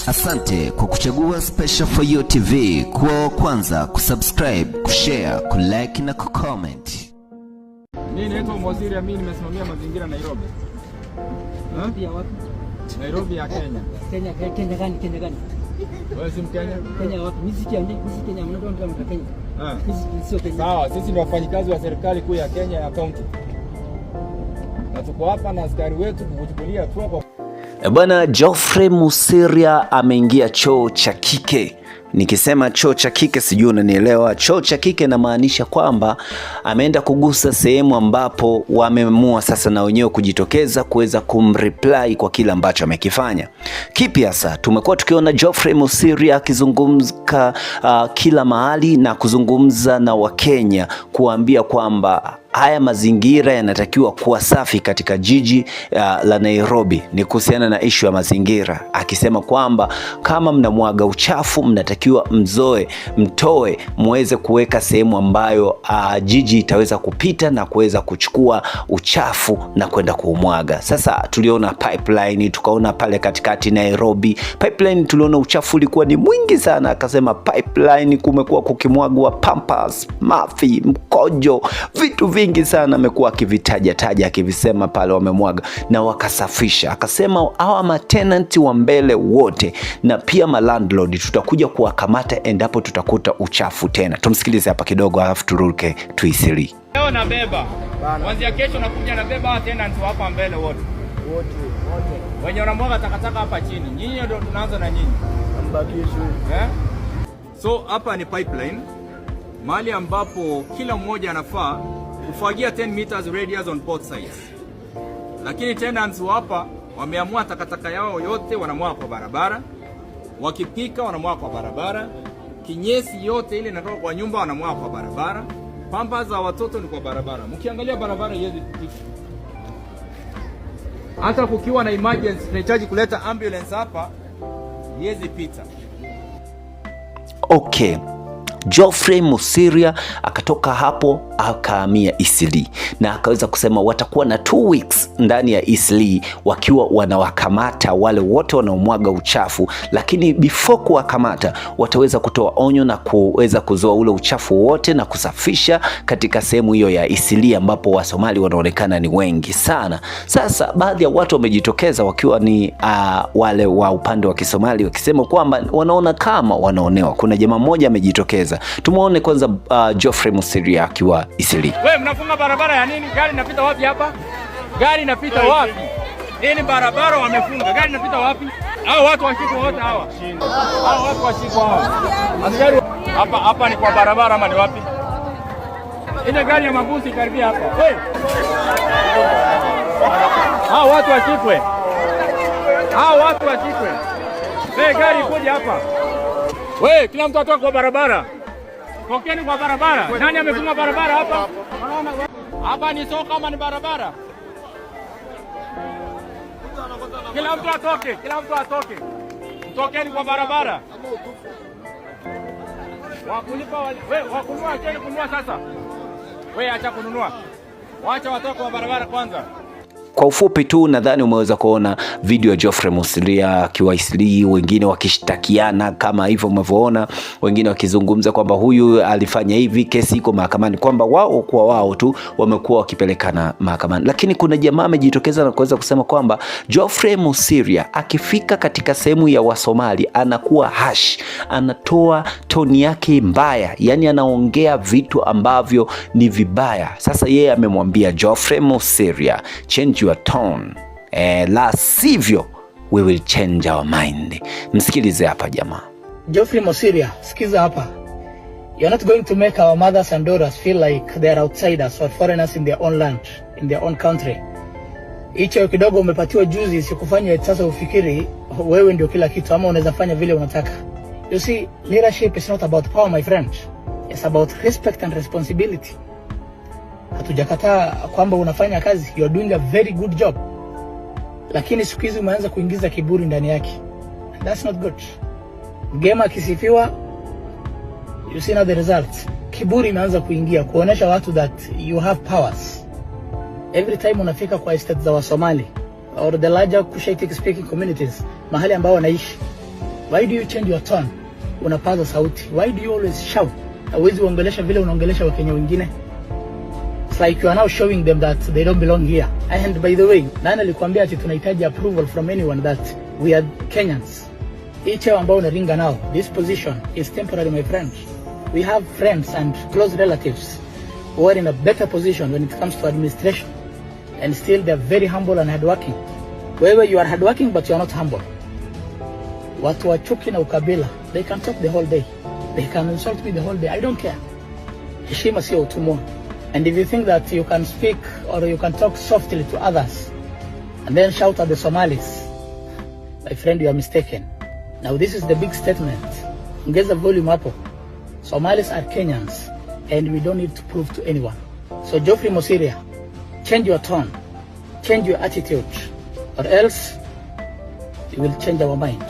Asante kwa kuchagua Special For You TV kwa kwanza kusubscribe, kushare, kulike na kucomment. Mimi naitwa Mwaziri Amin, nimesimamia mazingira Nairobi. Pia wapi? Nairobi ya Kenya. Kenya gani? Wewe si Mkenya? Kenya wapi? Mimi si Kenya, mnaona mtu Kenya. Mimi sio Kenya. Sawa, sisi ni wafanyikazi wa serikali kuu ya Kenya ya county. Na tuko hapa na askari wetu kuchukulia hatua kwa Bwana Geoffrey Musiria ameingia choo cha kike. Nikisema choo cha kike sijui unanielewa. Choo cha kike inamaanisha kwamba ameenda kugusa sehemu ambapo wameamua sasa na wenyewe kujitokeza kuweza kumreply kwa kile ambacho amekifanya. Kipi hasa? Tumekuwa tukiona Geoffrey Musiria akizungumza kila mahali na kuzungumza na Wakenya kuambia kwamba haya mazingira yanatakiwa kuwa safi katika jiji la Nairobi. Ni kuhusiana na issue ya mazingira, akisema kwamba kama mnamwaga uchafu mnatakiwa mtoe muweze kuweka sehemu ambayo jiji itaweza kupita na kuweza kuchukua uchafu na kwenda kuumwaga. Sasa tuliona pipeline, tukaona pale katikati Nairobi pipeline, tuliona uchafu ulikuwa ni mwingi sana. Akasema pipeline kumekuwa kukimwagwa pampers, mafi, mkojo, vitu vingi sana amekuwa akivitaja akivisema pale wamemwaga na wakasafisha. Akasema hawa matenant wa mbele wote na pia malandlord tutakuja kuwakamata endapo tutakuta uchafu tena. Tumsikilize hapa kidogo alafu turuke tuisili. Leo nabeba. Kuanzia kesho nakuja nabeba tenant hapa mbele wote. Wenye wanamwaga takataka hapa chini. Nyinyi ndio tunaanza na nyinyi. Mbakisho. So hapa ni pipeline. Mahali ambapo kila mmoja anafaa kufagia 10 meters radius on both sides. Lakini tenants hapa wameamua takataka yao yote wanamwaga kwa barabara. Wakipika wanamwaga kwa barabara. Kinyesi yote ile inatoka kwa nyumba wanamwaga kwa barabara. Pamba za watoto ni kwa barabara. Mkiangalia barabara hizi picha. Hata kukiwa na emergency tunahitaji kuleta ambulance hapa hizi pita. Okay. Geoffrey Musiria akatoka hapo akahamia Eastleigh na akaweza kusema watakuwa na 2 weeks ndani ya Eastleigh wakiwa wanawakamata wale wote wanaomwaga uchafu, lakini before kuwakamata wataweza kutoa onyo na kuweza kuzoa ule uchafu wote na kusafisha katika sehemu hiyo ya Eastleigh ambapo Wasomali wanaonekana ni wengi sana. Sasa baadhi ya watu wamejitokeza wakiwa ni wale wa upande wa Kisomali wakisema kwamba wanaona kama wanaonewa. Kuna jamaa mmoja amejitokeza. Tumuone kwanza Geoffrey Musiria akiwa Eastleigh. Wewe mnafunga barabara ya nini? Gari inapita wapi hapa? Gari inapita wapi? Nini barabara wamefunga? Gari inapita wapi? Hao watu washikwa wote hawa. Hao watu washikwa hawa. Askari hapa ni kwa barabara ama ni wapi? Ile gari ya mabusi karibia hapa. Wewe. Hao watu washikwe. Hao watu washikwe. Wewe gari kuja hapa. Wewe kila mtu atoka kwa barabara. Tokeni kwa barabara. Nani amefunga barabara hapa? Hapa ni soko kama ni barabara. Kila mtu atoke. Tokeni kwa barabara. Wakununua acheni kununua sasa. Wewe acha kununua. Waacha watoke kwa barabara kwanza. Kwa ufupi tu nadhani umeweza kuona video ya Geoffrey Musiria akiwa Eastleigh, wengine wakishtakiana kama hivyo umevyoona, wengine wakizungumza kwamba huyu alifanya hivi, kesi iko mahakamani, kwamba wao kwa wao tu wamekuwa wakipelekana mahakamani. Lakini kuna jamaa amejitokeza na kuweza kusema kwamba Geoffrey Musiria akifika katika sehemu ya Wasomali anakuwa hash, anatoa toni yake mbaya, yani anaongea vitu ambavyo ni vibaya. Sasa yeye amemwambia Geoffrey Musiria, change your tone, la sivyo we will change our mind. Msikilize hapa jamaa. Geoffrey Musiria, sikiza hapa. You're not going to make our mothers and daughters feel like they are outsiders or foreigners in their own land, in their own country. Hicho kidogo umepatiwa juzi sikufanya sasa ufikiri wewe ndio kila kitu ama unaweza fanya vile unataka. You see, leadership is not about power, my friend. It's about respect and responsibility. Hatujakataa kwamba unafanya kazi, you are doing a very good job. Lakini siku hizi umeanza kuingiza kiburi ndani yake. That's not good. Game akisifiwa, you see now the results. Kiburi inaanza kuingia kuonesha watu that you have powers. Every time unafika kwa estate za Wasomali or the larger Cushitic speaking communities, mahali ambao wanaishi, Why do you change your tone? Unapaza sauti. Why do you always shout? Hawezi uongelesha vile unaongelesha Wakenya wengine. It's like you are now showing them that they don't belong here. And by the way, nani alikwambia ati tunahitaji approval from anyone that we are Kenyans? Hii cheo ambao unaringa now, this position is temporary, my friend. We have friends and close relatives who are in a better position when it comes to administration, and still they are very humble and hardworking. Wewe, you are hardworking but you are not humble. Watu wa chuki na ukabila, they can talk the whole day. They can insult me the whole day. I don't care. Heshima sio utumwa. And if you think that you can speak or you can talk softly to others and then shout at the Somalis, my friend, you are mistaken. Now this is the big statement. Ongeza volume hapo. Somalis are Kenyans and we don't need to prove to anyone. So Geoffrey Mosiria, change your tone, change your attitude, or else you will change our mind.